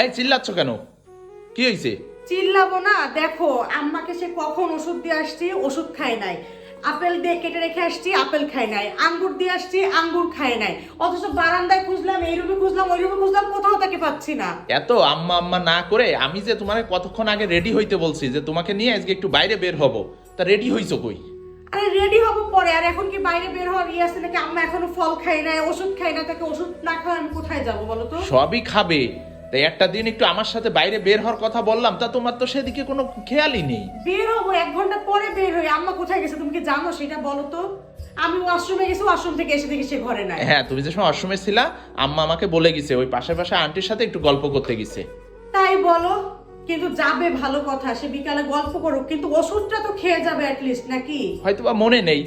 এই চিল্লাচ্ছ কেন? কি হয়েছে? চিল্লাবো না, দেখো আম্মাকে সে কখন ওষুধ দিয়ে আসছি, ওষুধ খায় নাই। আপেল দিয়ে কেটে রেখে আসছি, আপেল খায় নাই। আঙ্গুর দিয়ে আসছি, আঙ্গুর খায় নাই। অথচ বারান্দায় খুঁজলাম, এই রুমে খুঁজলাম, ওই রুমে খুঁজলাম, কোথাও তাকে পাচ্ছি না। এত আম্মা আম্মা না করে আমি যে তোমাকে কতক্ষণ আগে রেডি হইতে বলছি যে তোমাকে নিয়ে আজকে একটু বাইরে বের হব, তা রেডি হইছো কই? আরে রেডি হবো পরে, আর এখন কি বাইরে বের হওয়ার ইয়ে আছে নাকি? আম্মা এখনো ফল খায় নাই, ওষুধ খায় না, তাকে ওষুধ না খাওয়া আমি কোথায় যাবো বলো তো? সবই খাবে, তাই একটা দিন একটু আমার সাথে বাইরে বের হওয়ার কথা বললাম, তা তোমার তো সেদিকে কোনো খেয়ালই নেই। বের হবো 1 ঘন্টা পরে বের হই। আম্মা কোথায় গেছে তুমি কি জানো সেটা বলো তো? আমি ওয়াশরুমে গেছি, ওয়াশরুম থেকে এসে দেখি সে ঘরে নাই। হ্যাঁ, তুমি যে সময় অসময়ে ছিলা আম্মা আমাকে বলে গেছে ওই পাশে পাশে আন্টির সাথে একটু গল্প করতে গেছে। তাই বলো, কিন্তু যাবে ভালো কথা, সে বিকালে গল্প করুক, কিন্তু ওষুধটা তো খেয়ে যাবে অ্যাটলিস্ট নাকি? হয়তো বা মনে নেই।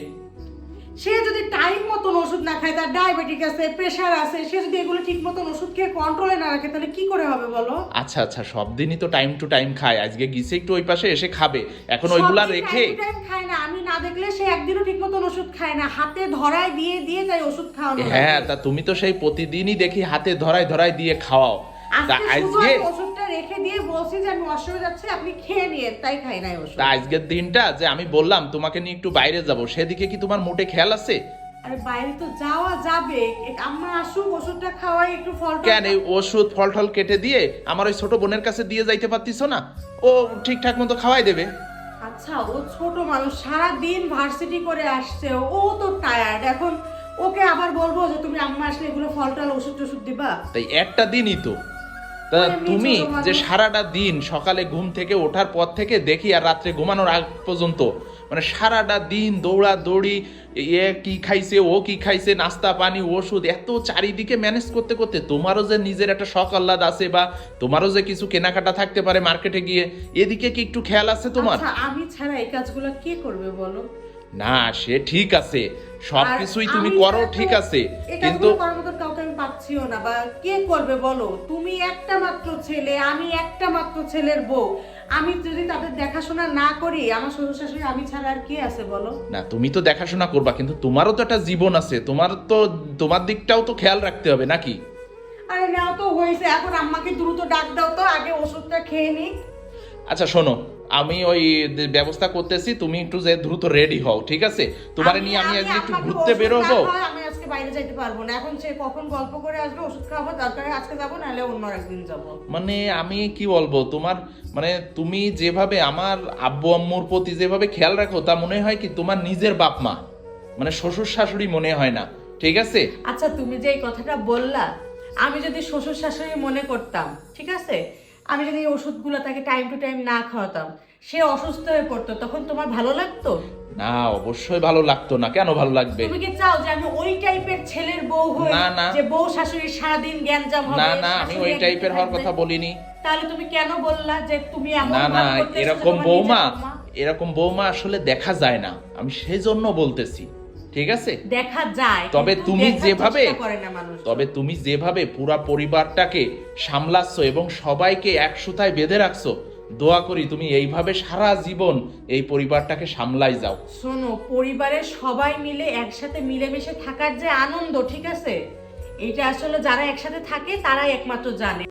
সে যদি টাইম মতন ওষুধ না খায়, তার ডায়াবেটিক আছে, প্রেশার আছে, সে যদি এগুলো ঠিক মতন ওষুধ খেয়ে কন্ট্রোলে না রাখে, তাহলে কি করে হবে বলো? আচ্ছা আচ্ছা, সব দিনই তো টাইম টু টাইম খায়, আজকে গিয়েছে একটু ওই পাশে এসে খাবে, এখন ওইগুলা রেখে। সব টাইম খায় না, আমি না দেখলে সে একদিনও ঠিক মতন ওষুধ খায় না, হাতে ধরায় দিয়ে দিয়ে তাই ওষুধ খাওয়ানো। হ্যাঁ, তা তুমি তো সেই প্রতিদিনই দেখি হাতে ধরায় ধরায় দিয়ে খাওয়াও। তা আজকে ওষুধটা রেখে দিয়ে বলছি যে আমি ওয়াশরুমে যাচ্ছি, আপনি খেয়ে নিয়ে, তাই খাই নাই ওষুধ। তা আজকের দিনটা যে আমি বললাম তোমাকে নিয়ে একটু বাইরে যাব, সেদিকে কি তোমার মোটে খেয়াল আছে? আরে বাইরে তো যাওয়া যাবে, আম্মা আসুক, ওষুধটা খাওয়াই, একটু ফল কেন এই ওষুধ ফল টল কেটে দিয়ে আমার ওই ছোট বোনের কাছে দিয়ে যাইতে পারতিস না? ও ঠিকঠাক মতো খাওয়াই দেবে। আচ্ছা, ও ছোট মানুষ, সারা দিন ভার্সিটি করে আসছে, ও তো টায়ার্ড। এখন ওকে আবার বলবো যে তুমি আম্মা আসলে এগুলো ফল টল ওষুধ টষুধ দিবা? তাই একটা দিনই তো। তা এমনি তুমি ছোট মানুষ। যে সারাটা দিন সকালে ঘুম থেকে ওঠার পর থেকে দেখি আর রাত্রে ঘুমানোর আগ পর্যন্ত মানে সারাটা দিন দৌড়া দৌড়ি, এ কি খাইছে ও কি খাইছে, নাস্তা পানি ওষুধ, এত চারিদিকে ম্যানেজ করতে করতে তোমারও যে নিজের একটা শখ আহ্লাদ আছে বা তোমারও যে কিছু কেনাকাটা থাকতে পারে মার্কেটে গিয়ে, এদিকে কি একটু খেয়াল আছে তোমার? আচ্ছা, আমি ছাড়া এই কাজগুলো কে করবে বলো? না সে ঠিক আছে, সবকিছুই আর তুমি আমি করো ছাড়া তো ঠিক আছে, এই কিন্তু কাজগুলো করার মতো কাউকে আমি পাচ্ছিও না, বা কে করবে বলো? তুমি একটা মাত্র ছেলে, আমি একটা মাত্র ছেলের বউ। আমি যদি তাদের দেখাশোনা না করি, আমার শ্বশুর শাশুড়ি আমি ছাড়া আর কে আছে বলো? না তুমি তো দেখাশোনা করবা, কিন্তু তোমারও তো একটা জীবন আছে, তোমার দিকটাও তো খেয়াল রাখতে হবে নাকি? আরে নাও তো হয়েছে, এখন আম্মাকে দ্রুত ডাক দাও তো, আগে ওষুধটা খেয়ে নিক। আচ্ছা শোনো, আমি ওই ব্যবস্থা করতেছি, তুমি একটু যে দ্রুত রেডি হও, ঠিক আছে? তোমারে নিয়ে আমি আজকে একটু আম্মাকে ঘুরতে ওষুধ বেরোবো। না খাওয়ায় আমি আজকে বাইরে যাইতে পারবো না। এখন সে কখন গল্প করে আসবে, ওষুধ খাওয়াবো, দরকার হয় আজকে যাবো, নাহলে অন্য একদিন যাবো। মানে আমি কি বলবো তোমার, মানে তুমি যেভাবে আমার আব্বু আম্মুর প্রতি যেভাবে খেয়াল রাখো, তা মনে হয় কি তোমার নিজের বাপ মা, মানে শ্বশুর শাশুড়ি মনে হয় না, ঠিক আছে? আচ্ছা, তুমি যে এই কথাটা বললা, আমি যদি শ্বশুর শাশুড়ি মনে করতাম, ঠিক আছে, আমি যদি এই ওষুধগুলো তাকে টাইম টু টাইম না খাওয়াতাম, সে অসুস্থ হয়ে পড়তো, তখন তোমার ভালো লাগতো? না অবশ্যই ভালো লাগতো না, কেন ভালো লাগবে? তুমি কি চাও যে আমি ওই টাইপের ছেলের বউ হই, না, না। যে বউ শাশুড়ির সারাদিন গ্যাঞ্জাম হবে? না না, আমি ওই টাইপের হওয়ার কথা বলিনি। তাহলে তুমি কেন বললা যে তুমি এমন না না, ভাব করতেছো এরকম তোমার বৌমা, নিজের বৌমা? এরকম বৌমা আসলে দেখা যায় না, আমি সেই জন্য বলতেছি, ঠিক আছে? দেখা যায়, তবে কিন্তু তুমি দেখার যেভাবে চেষ্টা করে না মানুষ। তবে তুমি যেভাবে পুরা পরিবারটাকে সামলাচ্ছ এবং সবাইকে এক সুতায় বেঁধে রাখছো, দোয়া করি তুমি এইভাবে সারা জীবন এই পরিবারটাকে সামলাই যাও। শোনো, পরিবারের সবাই মিলে একসাথে মিলেমিশে থাকার যে আনন্দ, ঠিক আছে, এটা আসলে যারা একসাথে থাকে তারাই একমাত্র জানে।